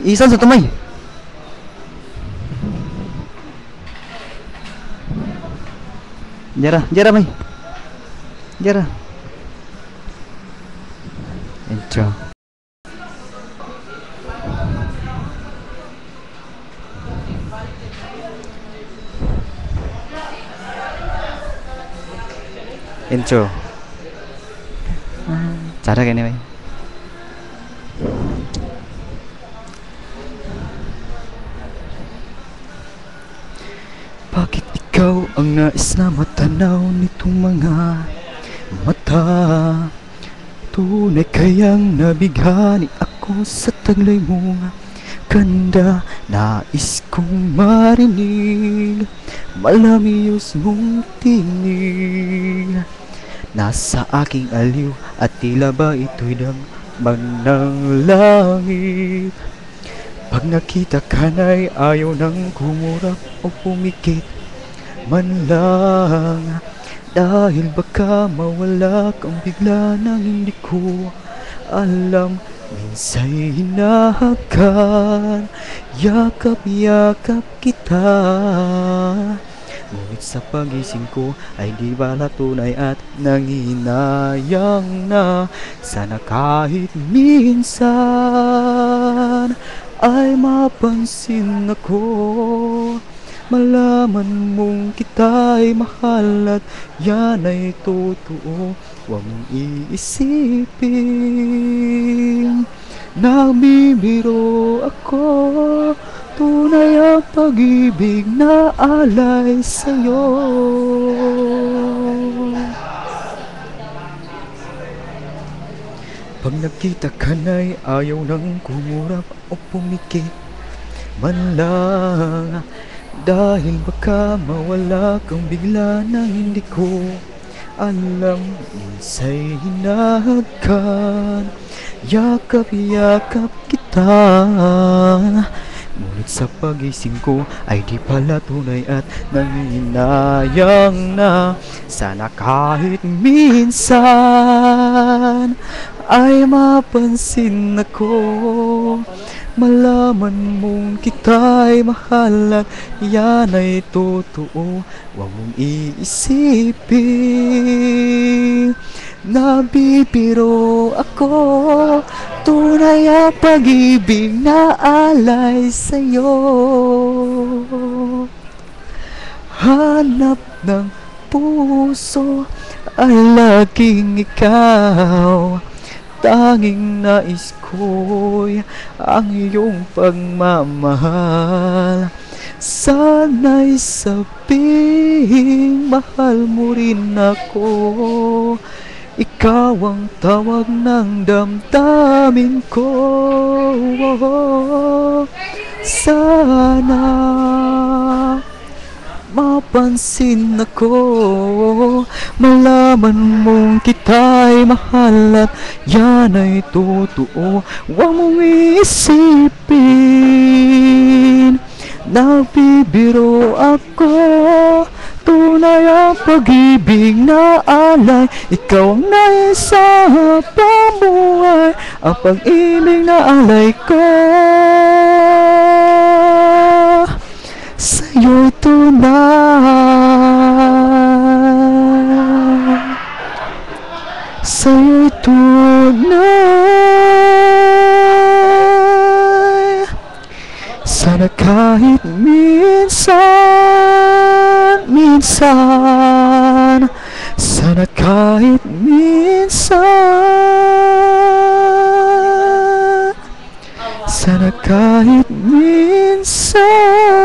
Isa sa tumay. Jara may. Jara. Intro. Intro. Cara kayak ini, may. Bakit ikaw ang nais na matanaw nitong mga mata? Tunay kayang nabighani ako sa taglay mong ganda. Nais kong marinig malamiyos mong tinig. Nasa aking aliw at tila ba ito'y damang ng langit. Pag nakita ka na'y ayaw nang kumurap o pumikit man lang. Dahil baka mawala kang bigla nang hindi ko alam. Minsa'y hinahakan, yakap-yakap kita. Ngunit sa pagising ko ay di bala tunay at nanginayang na. Sana kahit minsan ay mapansin ako, malaman mong kita'y mahal at yan ay totoo. Huwag mong iisipin nabibiro ako. Tunay ang pag-ibig na alay sa'yo. Pag nakita ka na'y ayaw nang kumurap o pumikit man lang. Dahil baka mawala kang bigla na hindi ko alam. Minsa'y hinahagan, yakap-yakap kita. Ngunit sa pagising ko ay di pala tunay at nanginayang na. Sana kahit minsan ay mapansin ako, malaman mong kita'y mahal at yan ay totoo. Huwag mong iisipin nabibiro ako. Tunay ang pag-ibig na alay sa'yo. Hanap ng puso ay laging ikaw. Tanging nais ko'y ang iyong pagmamahal. Sana'y sabing mahal mo rin ako. Ikaw ang tawag ng damdamin ko. Sana mapansin ako, malaman mong kita'y mahal at yan ay totoo. Huwag mong iisipin nabibiro ako. Tunay ang pag-ibig na alay. Ikaw ang nasa pamuhay, ang pag-ibig na alay ko. Sa'yo'y tunay, sa'yo'y tunay. Sana kahit minsan, sana kahit minsan, sana kahit minsan